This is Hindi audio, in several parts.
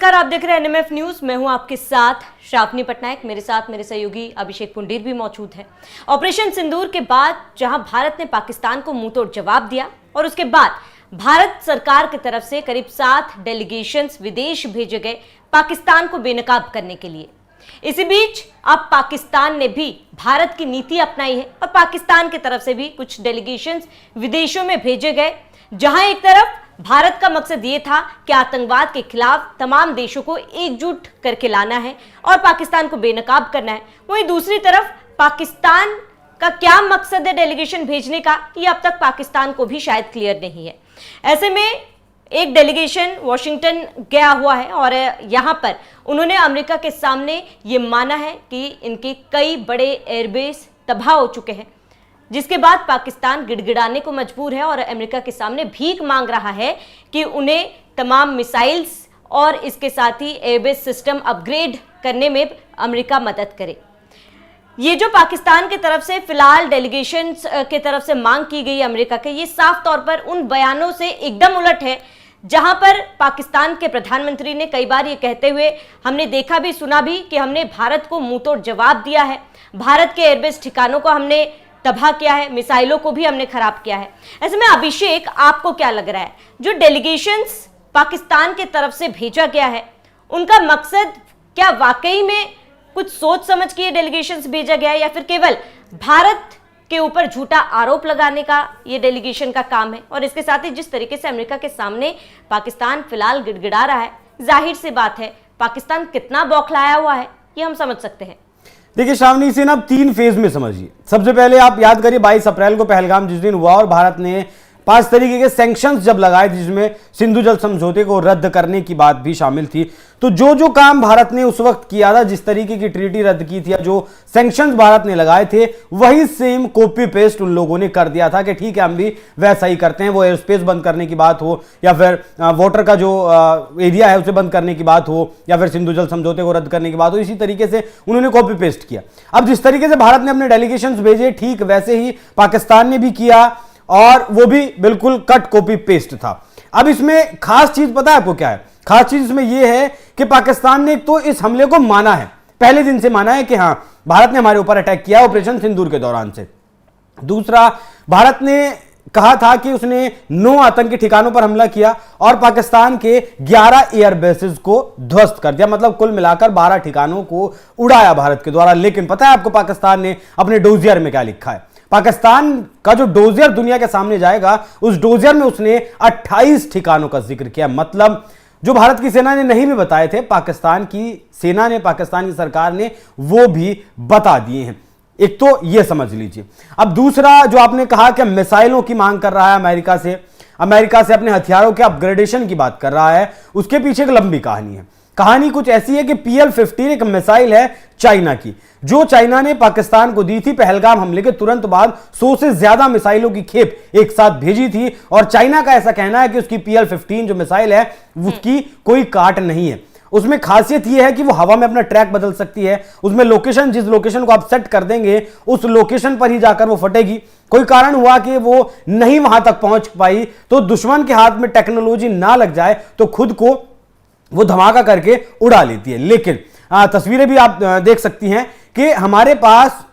नमस्कार, आप देख रहे हैं एनएमएफ न्यूज। मैं हूं आपके साथ श्रावनी पटनायक। मेरे साथ मेरे सहयोगी अभिषेक पुंडीर भी मौजूद हैं। ऑपरेशन सिंदूर के बाद जहां भारत ने पाकिस्तान को मुंहतोड़ जवाब दिया और उसके बाद भारत सरकार की तरफ से करीब 7 डेलीगेशंस विदेश भेजे गए पाकिस्तान को बेनकाब करने के लिए। इसी बीच अब पाकिस्तान ने भी भारत की नीति अपनाई है और पाकिस्तान की तरफ से भी कुछ डेलीगेशंस विदेशों में भेजे गए, जहां एक तरफ भारत का मकसद ये था कि आतंकवाद के खिलाफ तमाम देशों को एकजुट करके लाना है और पाकिस्तान को बेनकाब करना है। वहीं दूसरी तरफ पाकिस्तान का क्या मकसद है डेलीगेशन भेजने का, ये अब तक पाकिस्तान को भी शायद क्लियर नहीं है। ऐसे में एक डेलीगेशन वॉशिंगटन गया हुआ है और यहां पर उन्होंने अमेरिका के सामने ये माना है कि इनके कई बड़े एयरबेस तबाह हो चुके हैं, जिसके बाद पाकिस्तान गिड़गिड़ाने को मजबूर है और अमेरिका के सामने भीख मांग रहा है कि उन्हें तमाम मिसाइल्स और इसके साथ ही एयरबेस सिस्टम अपग्रेड करने में अमेरिका मदद करे। ये जो पाकिस्तान की तरफ से फिलहाल डेलीगेशन की तरफ से मांग की गई अमेरिका के, ये साफ तौर पर उन बयानों से एकदम उलट है जहां पर पाकिस्तान के प्रधानमंत्री ने कई बार ये कहते हुए हमने देखा भी सुना भी कि हमने भारत को मुंहतोड़ जवाब दिया है, भारत के एयरबेस ठिकानों को हमने तबाह किया है, मिसाइलों को भी हमने खराब किया है। ऐसे में अभिषेक, आपको क्या लग रहा है, जो डेलीगेशंस पाकिस्तान की तरफ से भेजा गया है उनका मकसद क्या वाकई में कुछ सोच समझ के ये डेलीगेशंस भेजा गया है या फिर केवल भारत के ऊपर झूठा आरोप लगाने का ये डेलीगेशन का काम है? और इसके साथ ही जिस तरीके से अमेरिका के सामने पाकिस्तान फिलहाल गिड़गिड़ा रहा है, जाहिर सी बात है पाकिस्तान कितना बौखलाया हुआ है ये हम समझ सकते हैं। देखिए श्रावणी, इसे ना आप 3 फेज में समझिए। सबसे पहले आप याद करिए 22 अप्रैल को पहलगाम जिस दिन हुआ और भारत ने 5 तरीके के सैंक्शंस जब लगाए थे, जिसमें सिंधु जल समझौते को रद्द करने की बात भी शामिल थी। तो जो काम भारत ने उस वक्त किया था, जिस तरीके की ट्रीटी रद्द की थी या जो सैंक्शंस भारत ने लगाए थे, वही सेम कॉपी पेस्ट उन लोगों ने कर दिया था कि ठीक है हम भी वैसा ही करते हैं। वो एयर स्पेस बंद करने की बात हो या फिर वाटर का जो एरिया है उसे बंद करने की बात हो या फिर सिंधु जल समझौते को रद्द करने की बात हो, इसी तरीके से उन्होंने कॉपी पेस्ट किया। अब जिस तरीके से भारत ने अपने डेलीगेशंस भेजे, ठीक वैसे ही पाकिस्तान ने भी किया और वो भी बिल्कुल कट कॉपी पेस्ट था। अब इसमें खास चीज पता है आपको क्या है? खास चीज इसमें यह है कि पाकिस्तान ने तो इस हमले को माना है, पहले दिन से माना है कि हां भारत ने हमारे ऊपर अटैक किया ऑपरेशन सिंदूर के दौरान से। दूसरा, भारत ने कहा था कि उसने 9 आतंकी ठिकानों पर हमला किया और पाकिस्तान के 11 एयर बेसेस को ध्वस्त कर दिया, मतलब कुल मिलाकर 12 ठिकानों को उड़ाया भारत के द्वारा। लेकिन पता है आपको पाकिस्तान ने अपने डोजियर में क्या लिखा है? पाकिस्तान का जो डोजियर दुनिया के सामने जाएगा, उस डोजियर में उसने 28 ठिकानों का जिक्र किया। मतलब जो भारत की सेना ने नहीं भी बताए थे, पाकिस्तान की सेना ने, पाकिस्तान की सरकार ने वो भी बता दिए हैं। एक तो ये समझ लीजिए। अब दूसरा, जो आपने कहा कि मिसाइलों की मांग कर रहा है अमेरिका से अपने हथियारों के अपग्रेडेशन की बात कर रहा है, उसके पीछे एक लंबी कहानी है। कहानी कुछ ऐसी है कि PL-15 एक मिसाइल है चाइना की, जो चाइना ने पाकिस्तान को दी थी। पहलगाम हमले के तुरंत बाद 100 से ज्यादा मिसाइलों की खेप एक साथ भेजी थी और चाइना का ऐसा कहना है कि उसकी PL-15 जो मिसाइल है उसकी कोई काट नहीं है। उसमें खासियत यह है कि वो हवा में अपना ट्रैक बदल सकती है। उसमें लोकेशन, जिस लोकेशन को आप सेट कर देंगे उस लोकेशन पर ही जाकर वो फटेगी। कोई कारण हुआ कि वो नहीं वहां तक पहुंच पाई तो दुश्मन के हाथ में टेक्नोलॉजी ना लग जाए तो खुद को वो धमाका करके उड़ा लेती है। लेकिन तस्वीरें भी आप देख सकती हैं कि हमारे पास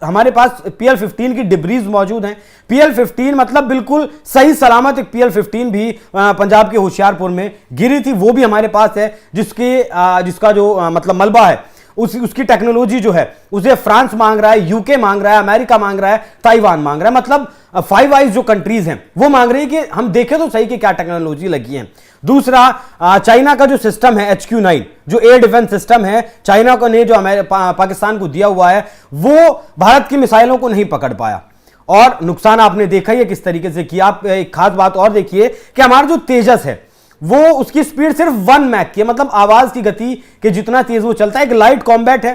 PL-15 की डिब्रीज मौजूद हैं। PL-15 मतलब बिल्कुल सही सलामत एक PL-15 भी पंजाब के होशियारपुर में गिरी थी, वो भी हमारे पास है, जिसका जो मतलब मलबा है उसकी टेक्नोलॉजी जो है उसे फ्रांस मांग रहा है, यूके मांग रहा है, अमेरिका मांग रहा है, ताइवान मांग रहा है। मतलब 5 आइज जो कंट्रीज हैं वो मांग रही है कि हम देखें तो सही कि क्या टेक्नोलॉजी लगी है। दूसरा, चाइना का जो सिस्टम है HQ-9 जो एयर डिफेंस सिस्टम है, चाइना को ने जो पाकिस्तान को दिया हुआ है, वो भारत की मिसाइलों को नहीं पकड़ पाया और नुकसान आपने देखा ही है किस तरीके से किया। आप एक खास बात और देखिए कि हमारा जो तेजस है वो उसकी स्पीड सिर्फ 1 मैक की है, मतलब आवाज की गति के जितना तेज वो चलता है। एक लाइट कॉम्बैट है।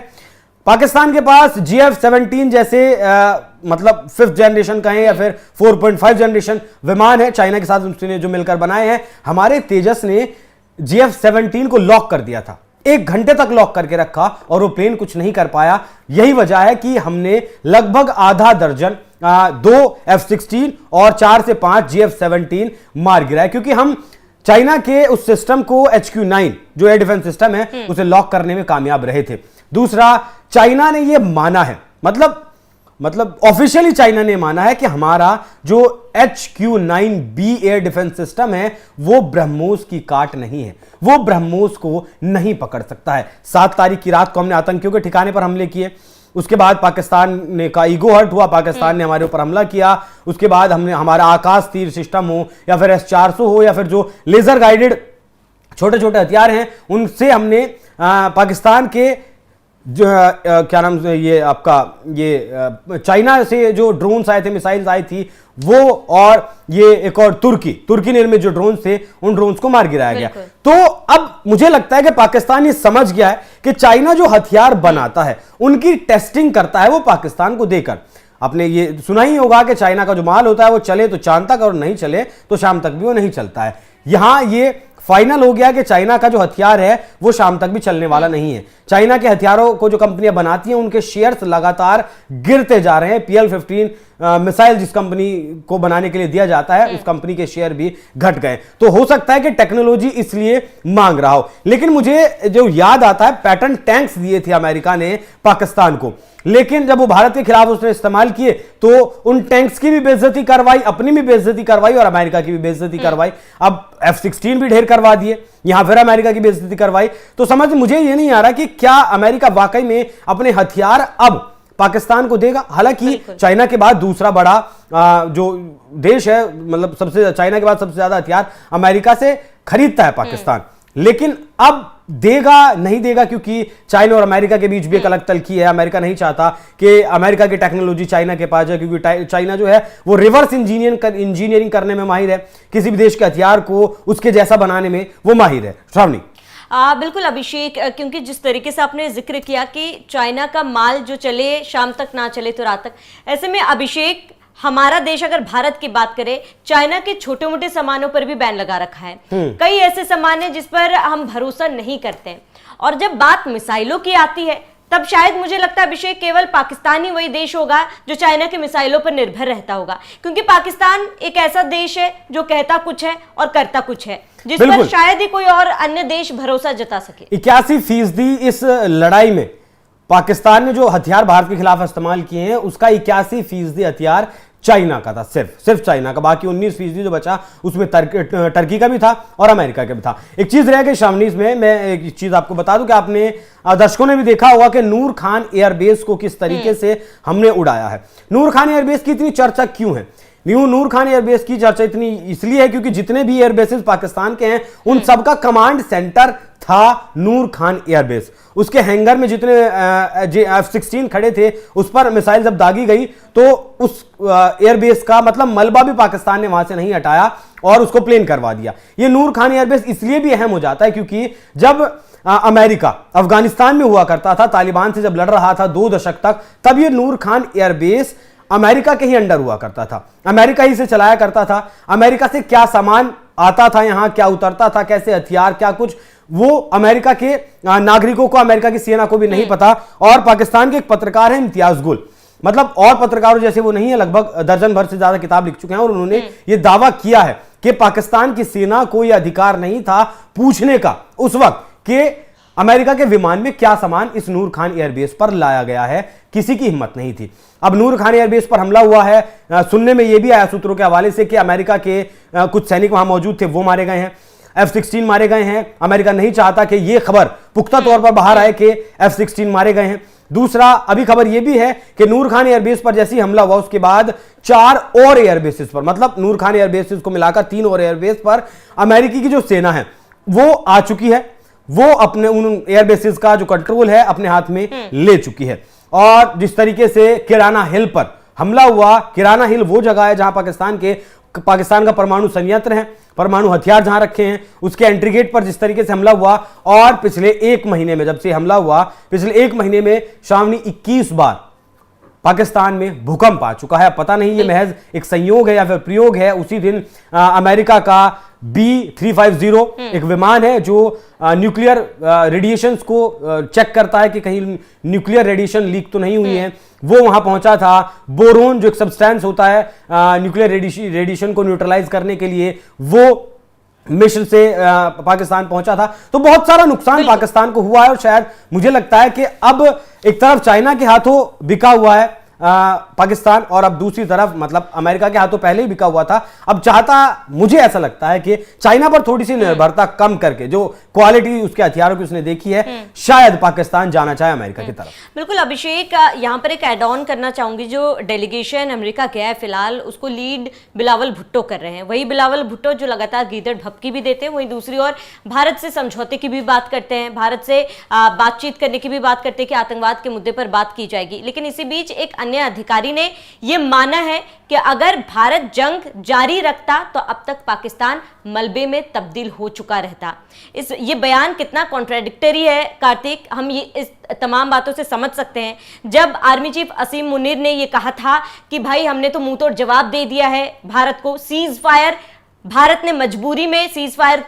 पाकिस्तान के पास GF-17 जैसे मतलब 5th जनरेशन का है या फिर 4.5 जनरेशन विमान है, चाइना के साथ उसने जो मिलकर बनाए हैं। हमारे तेजस ने GF-17 को लॉक कर दिया था, 1 घंटे तक लॉक करके रखा और वो प्लेन कुछ नहीं कर पाया। यही वजह है कि हमने लगभग आधा दर्जन 2 F-16 और 4 से 5 GF-17 मार गिराए, क्योंकि हम चाइना के उस सिस्टम को HQ-9 जो एयर डिफेंस सिस्टम है उसे लॉक करने में कामयाब रहे थे। दूसरा, चाइना ने यह माना है, मतलब ऑफिशियली चाइना ने माना है कि हमारा जो HQ-9B एयर डिफेंस सिस्टम है वो ब्रह्मोस की काट नहीं है, वो ब्रह्मोस को नहीं पकड़ सकता है। 7 तारीख की रात को हमने आतंकियों के ठिकाने पर हमले किए, उसके बाद पाकिस्तान ने का ईगो हर्ट हुआ, पाकिस्तान ने हमारे ऊपर हमला किया। उसके बाद हमने हमारा आकाश तीर सिस्टम हो या फिर S-400 हो या फिर जो लेजर गाइडेड छोटे छोटे हथियार हैं उनसे हमने पाकिस्तान के जो क्या नाम से ये आपका ये चाइना से जो ड्रोन्स आए थे, मिसाइल्स आई थी वो, और ये एक और तुर्की निर्मित जो ड्रोन्स थे उन ड्रोन्स को मार गिराया गया। तो अब मुझे लगता है कि पाकिस्तान ये समझ गया है कि चाइना जो हथियार बनाता है उनकी टेस्टिंग करता है वो पाकिस्तान को देकर। आपने ये सुना ही होगा कि चाइना का जो माल होता है वो चले तो चांद तक और नहीं चले तो शाम तक भी वो नहीं चलता है। यहां ये फाइनल हो गया कि चाइना का जो हथियार है वो शाम तक भी चलने वाला नहीं है। चाइना के हथियारों को जो कंपनियां बनाती हैं उनके शेयर्स लगातार गिरते जा रहे हैं। PL-15 मिसाइल जिस कंपनी को बनाने के लिए दिया जाता है उस कंपनी के शेयर भी घट गए। तो हो सकता है कि टेक्नोलॉजी इसलिए मांग रहा हो। लेकिन मुझे जो याद आता है, पैटर्न टैंक्स दिए थे अमेरिका ने पाकिस्तान को, लेकिन जब वो भारत के खिलाफ उसने इस्तेमाल किए तो उन टैंक्स की भी बेइज्जती करवाई, अपनी भी बेइज्जती करवाई और अमेरिका की भी बेइज्जती करवाई। अब F-16 भी ढेर करवा दिए, यहां फिर अमेरिका की बेइज्जती करवाई। तो समझ मुझे ये नहीं आ रहा कि क्या अमेरिका वाकई में अपने हथियार अब पाकिस्तान को देगा। हालांकि चाइना के बाद दूसरा बड़ा जो देश है, मतलब सबसे चाइना के बाद सबसे ज्यादा हथियार अमेरिका से खरीदता है पाकिस्तान, लेकिन अब देगा नहीं देगा, क्योंकि चाइना और अमेरिका के बीच भी एक अलग तलखी है। अमेरिका नहीं चाहता कि अमेरिका की टेक्नोलॉजी चाइना के पास जाए, क्योंकि चाइना जो है वो रिवर्स इंजीनियरिंग करने में माहिर है, किसी भी देश के हथियार को उसके जैसा बनाने में वो माहिर है। श्रावणी। बिल्कुल अभिषेक, क्योंकि जिस तरीके से आपने जिक्र किया कि चाइना का माल जो चले शाम तक ना चले तो रात तक, ऐसे में अभिषेक हमारा देश अगर भारत की बात करें, चाइना के छोटे मोटे सामानों पर भी बैन लगा रखा है। कई ऐसे सामान हैं जिस पर हम भरोसा नहीं करते, और जब बात मिसाइलों की आती है तब शायद मुझे लगता है अभिषेक केवल पाकिस्तान ही वही देश होगा जो चाइना के मिसाइलों पर निर्भर रहता होगा, क्योंकि पाकिस्तान एक ऐसा देश है जो कहता कुछ है और करता कुछ है, जिस पर शायद ही कोई और अन्य देश भरोसा जता सके। 81% इस लड़ाई में पाकिस्तान ने जो हथियार भारत के खिलाफ इस्तेमाल किए हैं उसका 81% हथियार चाइना का था, सिर्फ चाइना का। बाकी 19% जो बचा उसमें टर्की का भी था और अमेरिका का भी था। एक चीज रह गई शामनीज में, मैं एक चीज आपको बता दूं कि आपने दर्शकों ने भी देखा होगा कि नूर खान एयरबेस को किस तरीके से हमने उड़ाया है। नूर खान एयरबेस की इतनी चर्चा क्यों है? नूर खान एयरबेस की चर्चा इतनी इसलिए है क्योंकि जितने भी एयरबेसेस पाकिस्तान के हैं उन सबका कमांड सेंटर था नूर खान एयरबेस। उसके हैंगर में जितने F-16 खड़े थे उस पर मिसाइल जब दागी गई तो उस एयरबेस का मतलब मलबा भी पाकिस्तान ने वहां से नहीं हटाया और उसको प्लेन करवा दिया। ये नूर खान एयरबेस इसलिए भी अहम हो जाता है क्योंकि जब अमेरिका अफगानिस्तान में हुआ करता था, तालिबान से जब लड़ रहा था 2 दशक तक, तब ये नूर खान एयरबेस अमेरिका के ही अंडर हुआ करता था, अमेरिका ही से चलाया करता था। अमेरिका से क्या सामान आता था, यहां क्या उतरता था, कैसे हथियार, क्या कुछ, वो अमेरिका के नागरिकों को, अमेरिका की सेना को भी नहीं पता। और पाकिस्तान के एक पत्रकार हैं इम्तियाज गुल, मतलब और पत्रकारों जैसे वो नहीं है, लगभग दर्जन भर से ज्यादा किताब लिख चुके हैं और उन्होंने ये दावा किया है कि पाकिस्तान की सेना को यह अधिकार नहीं था पूछने का उस वक्त कि अमेरिका के विमान में क्या सामान इस नूर खान एयरबेस पर लाया गया है, किसी की हिम्मत नहीं थी। अब नूर खान एयरबेस पर हमला हुआ है, सुनने में यह भी आया सूत्रों के हवाले से कि अमेरिका के कुछ सैनिक वहां मौजूद थे, वो मारे गए हैं, F-16 मारे गए हैं। अमेरिका नहीं चाहता कि यह खबर पुख्ता तौर पर बाहर आए कि F-16 मारे गए हैं। दूसरा, अभी खबर यह भी है कि नूर खान एयरबेस पर जैसे ही हमला हुआ उसके बाद 4 और एयरबेसेस पर, मतलब नूर खान एयरबेसेस को मिलाकर 3 और एयरबेस पर अमेरिकी की जो सेना है वो आ चुकी है, वो अपने उन एयरबेसेस का जो कंट्रोल है अपने हाथ में ले चुकी है। और जिस तरीके से किराना हिल पर हमला हुआ, किराना हिल वो जगह है जहां पाकिस्तान का परमाणु संयंत्र है, परमाणु हथियार जहां रखे हैं, उसके एंट्री गेट पर जिस तरीके से हमला हुआ, और पिछले 1 महीने में, जब से हमला हुआ, पिछले 1 महीने में शामनी 21 बार पाकिस्तान में भूकंप आ चुका है। पता नहीं ये महज एक संयोग है या फिर प्रयोग है। उसी दिन अमेरिका का B-350 एक विमान है जो न्यूक्लियर रेडिएशंस को चेक करता है कि कहीं न्यूक्लियर रेडिएशन लीक तो नहीं हुई है, वो वहां पहुंचा था। बोरोन जो एक सब्सटेंस होता है न्यूक्लियर रेडिएशन को न्यूट्रलाइज करने के लिए, वो मिस्र से पाकिस्तान पहुंचा था। तो बहुत सारा नुकसान पाकिस्तान को हुआ है और शायद मुझे लगता है कि अब एक तरफ चाइना के हाथों बिका हुआ है पाकिस्तान, और अब दूसरी तरफ मतलब अमेरिका के हाथों पहले ही बिका हुआ था। अब चाहता, मुझे ऐसा लगता है कि चाइना पर थोड़ी सी निर्भरता कम करके, जो क्वालिटी उसके हथियारों की उसने देखी है, शायद पाकिस्तान जाना चाहे अमेरिका की तरफ। बिल्कुल अभिषेक, यहाँ पर एक ऐड ऑन करना चाहूंगी। जो डेलीगेशन अमेरिका गया है फिलहाल, उसको लीड बिलावल भुट्टो कर रहे हैं। वही बिलावल भुट्टो जो लगातार गीदड़ भपकी भी देते हैं, वहीं दूसरी ओर भारत से समझौते की भी बात करते हैं, भारत से बातचीत करने की भी बात करते हैं कि आतंकवाद के मुद्दे पर बात की जाएगी। लेकिन इसी बीच एक अन्य अधिकारी ने यह माना है कि अगर भारत जंग जारी रखता तो अब तक पाकिस्तान मलबे में तब्दील हो चुका रहता। ये बयान कितना कॉन्ट्राडिक्टरी है कार्तिक, हम ये इस तमाम बातों से समझ सकते हैं। जब आर्मी चीफ असीम मुनीर ने ये कहा था कि भाई हमने तो मुंह तोड़ जवाब दे दिया है भारत को, सीज फायर, भारत ने मजबूरी में सीज फायर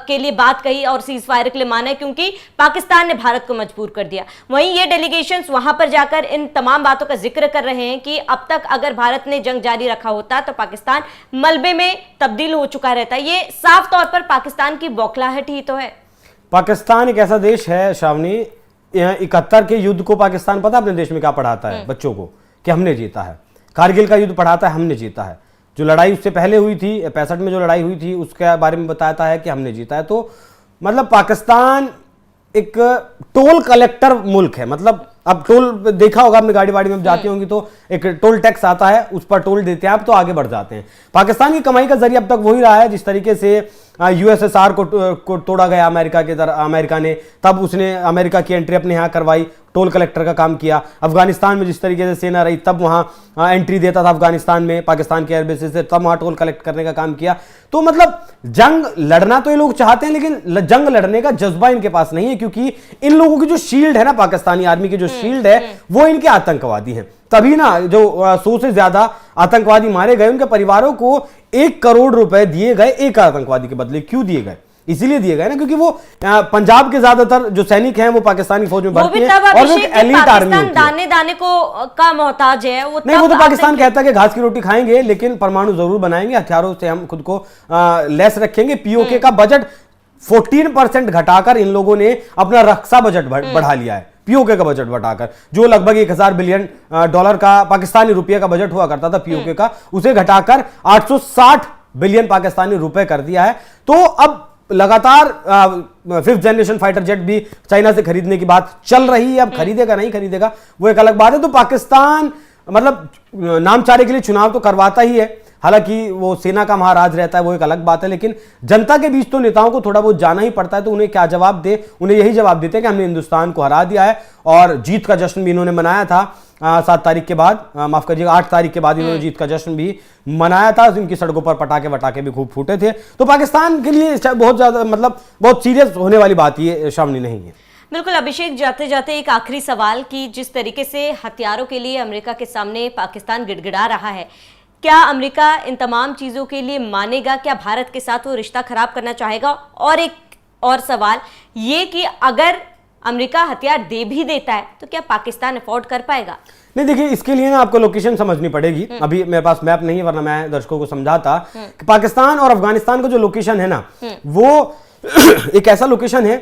के लिए बात कही और सीज फायर के लिए माना है क्योंकि पाकिस्तान ने भारत को मजबूर कर दिया। वहीं ये डेलीगेशंस वहां पर जाकर इन तमाम बातों का जिक्र कर रहे हैं कि अब तक अगर भारत ने जंग जारी रखा होता तो पाकिस्तान मलबे में तब्दील हो चुका रहता। ये साफ तौर पर पाकिस्तान की बौखलाहट ही तो है। पाकिस्तान एक ऐसा देश है श्रावणी, 71 के युद्ध को पाकिस्तान पता अपने देश में क्या पढ़ाता है बच्चों को, कि हमने जीता है। कारगिल का युद्ध पढ़ाता है हमने जीता है। जो लड़ाई उससे पहले हुई थी 65 में, जो लड़ाई हुई थी उसके बारे में बताता है कि हमने जीता है। तो मतलब पाकिस्तान एक टोल कलेक्टर मुल्क है। मतलब अब टोल देखा होगा आपने, गाड़ी वाड़ी में जाती होंगी तो एक टोल टैक्स आता है, उस पर टोल देते हैं आप, तो आगे बढ़ जाते हैं। पाकिस्तान की कमाई का जरिया अब तक वही रहा है। जिस तरीके से यूएसएसआर को तोड़ा गया अमेरिका ने, तब उसने अमेरिका की एंट्री अपने यहाँ करवाई, टोल कलेक्टर का काम किया। अफगानिस्तान में जिस तरीके से सेना रही, तब वहाँ एंट्री देता था अफगानिस्तान में पाकिस्तान के एयरबेस से, तब वहाँ टोल कलेक्ट करने का काम किया। तो मतलब जंग लड़ना तो ये लोग चाहते हैं, लेकिन जंग लड़ने का जज्बा इनके पास नहीं है, क्योंकि इन लोगों की जो शील्ड है ना, पाकिस्तानी आर्मी की जो शील्ड है, वो इनके आतंकवादी हैं। तभी ना जो 100 से ज्यादा आतंकवादी मारे गए, उनके परिवारों को 1 करोड़ रुपए दिए गए एक आतंकवादी के बदले। क्यों दिए गए? इसीलिए दिए गए ना क्योंकि वो पंजाब के ज्यादातर जो सैनिक हैं वो पाकिस्तानी फौज में भर्ती हैं और वो एलीट आर्मी होती है। दाने दाने को का मोहताज है वो। नहीं, वो तो पाकिस्तान कहता है कि घास की रोटी खाएंगे लेकिन परमाणु जरूर बनाएंगे, हथियारों से हम खुद को लैस रखेंगे। पीओके का बजट 14% घटाकर इन लोगों ने अपना रक्षा बजट बढ़ा लिया है। पीओके का बजट बढ़ाकर, जो लगभग 1000 बिलियन डॉलर का पाकिस्तानी रुपये का बजट हुआ करता था पीओके का, उसे घटाकर 860 बिलियन पाकिस्तानी रुपए कर दिया है। तो अब लगातार 5th जनरेशन फाइटर जेट भी चाइना से खरीदने की बात चल रही है। अब खरीदेगा नहीं खरीदेगा वो एक अलग बात है। तो पाकिस्तान मतलब नामचारे के लिए चुनाव तो करवाता ही है, हालांकि वो सेना का महाराज रहता है, वो एक अलग बात है, लेकिन जनता के बीच तो नेताओं को थोड़ा बहुत जाना ही पड़ता है। तो उन्हें क्या जवाब दे? उन्हें यही जवाब देते हैं कि हमने हिंदुस्तान को हरा दिया है। और जीत का जश्न भी इन्होंने मनाया था 7 तारीख के बाद, माफ करिएगा 8 तारीख के बाद इन्होंने जीत का जश्न भी मनाया था। इनकी सड़कों पर पटाखे वटाखे भी खूब फूटे थे। तो पाकिस्तान के लिए बहुत ज्यादा मतलब बहुत सीरियस होने वाली बात ये शामिल नहीं है। बिल्कुल अभिषेक, जाते जाते एक आखिरी सवाल कि जिस तरीके से हथियारों के लिए अमेरिका के सामने पाकिस्तान गिड़गिड़ा रहा है, क्या अमेरिका इन तमाम चीज़ों के लिए मानेगा? क्या भारत के साथ वो रिश्ता खराब करना चाहेगा? और एक और सवाल ये कि अगर अमेरिका हथियार दे भी देता है तो क्या पाकिस्तान अफोर्ड कर पाएगा? नहीं, देखिए इसके लिए ना आपको लोकेशन समझनी पड़ेगी। अभी मेरे पास मैप नहीं है, वरना मैं दर्शकों को समझाता कि पाकिस्तान और अफगानिस्तान का जो लोकेशन है ना, वो एक ऐसा लोकेशन है।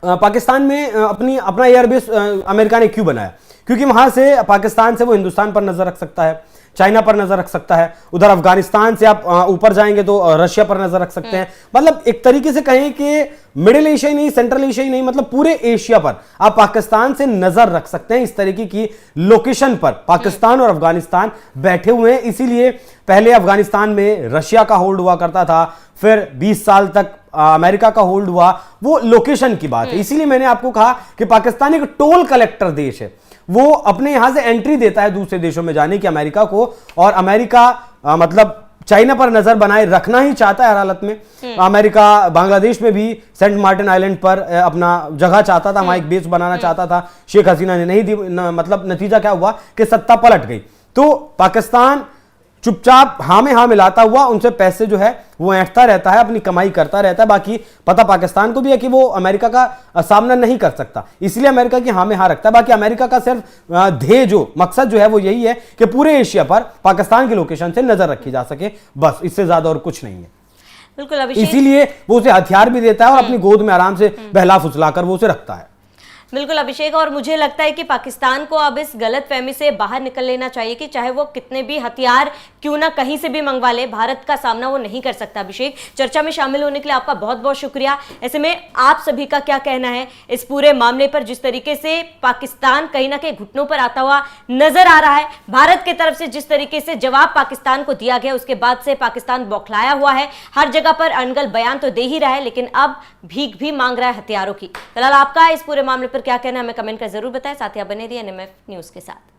पाकिस्तान में अपना एयरबेस अमेरिका ने क्यों बनाया? क्योंकि वहां से पाकिस्तान से वो हिंदुस्तान पर नजर रख सकता है, चाइना पर नजर रख सकता है, उधर अफगानिस्तान से आप ऊपर जाएंगे तो रशिया पर नजर रख सकते हैं। मतलब एक तरीके से कहें कि मिडिल एशिया ही नहीं, सेंट्रल एशिया ही नहीं, मतलब पूरे एशिया पर आप पाकिस्तान से नजर रख सकते हैं। इस तरीके की लोकेशन पर पाकिस्तान और अफगानिस्तान बैठे हुए हैं। इसीलिए पहले अफगानिस्तान में रशिया का होल्ड हुआ करता था, फिर 20 साल तक अमेरिका का होल्ड हुआ। वो लोकेशन की बात है। इसीलिए मैंने आपको कहा कि पाकिस्तान एक टोल कलेक्टर देश है। वो अपने यहां से एंट्री देता है दूसरे देशों में जाने की अमेरिका को, और अमेरिका मतलब चाइना पर नजर बनाए रखना ही चाहता है हर हालत में। अमेरिका बांग्लादेश में भी सेंट मार्टिन आइलैंड पर अपना जगह चाहता था, वहां एक बेस बनाना चाहता था। शेख हसीना ने नहीं दी, मतलब नतीजा क्या हुआ कि सत्ता पलट गई। तो पाकिस्तान चुपचाप हाँ में हाँ मिलाता हुआ उनसे पैसे जो है वो ऐंठता रहता है, अपनी कमाई करता रहता है। बाकी पता पाकिस्तान को भी है कि वो अमेरिका का सामना नहीं कर सकता, इसलिए अमेरिका की हाँ में हाँ रखता है। बाकी अमेरिका का सिर्फ ध्येय जो मकसद जो है वो यही है कि पूरे एशिया पर पाकिस्तान की लोकेशन से नजर रखी जा सके, बस, इससे ज्यादा और कुछ नहीं है। बिल्कुल अभिषेक, इसीलिए वो उसे हथियार भी देता है और अपनी गोद में आराम से बहला फुसलाकर वो उसे रखता है। बिल्कुल अभिषेक, और मुझे लगता है कि पाकिस्तान को अब इस गलतफहमी से बाहर निकल लेना चाहिए कि चाहे वो कितने भी हथियार क्यों ना कहीं से भी मंगवा ले, भारत का सामना वो नहीं कर सकता। अभिषेक, चर्चा में शामिल होने के लिए आपका बहुत बहुत शुक्रिया। ऐसे में आप सभी का क्या कहना है इस पूरे मामले पर, जिस तरीके से पाकिस्तान कहीं ना कहीं घुटनों पर आता हुआ नजर आ रहा है, भारत की तरफ से जिस तरीके से जवाब पाकिस्तान को दिया गया उसके बाद से पाकिस्तान बौखलाया हुआ है, हर जगह पर अनगल बयान तो दे ही रहा है लेकिन अब भीख भी मांग रहा है हथियारों की। फिलहाल आपका इस पूरे मामले पर क्या कहना है हमें कमेंट कर जरूर बताएं। साथ ही आप बने रहिए एनएमएफ न्यूज के साथ।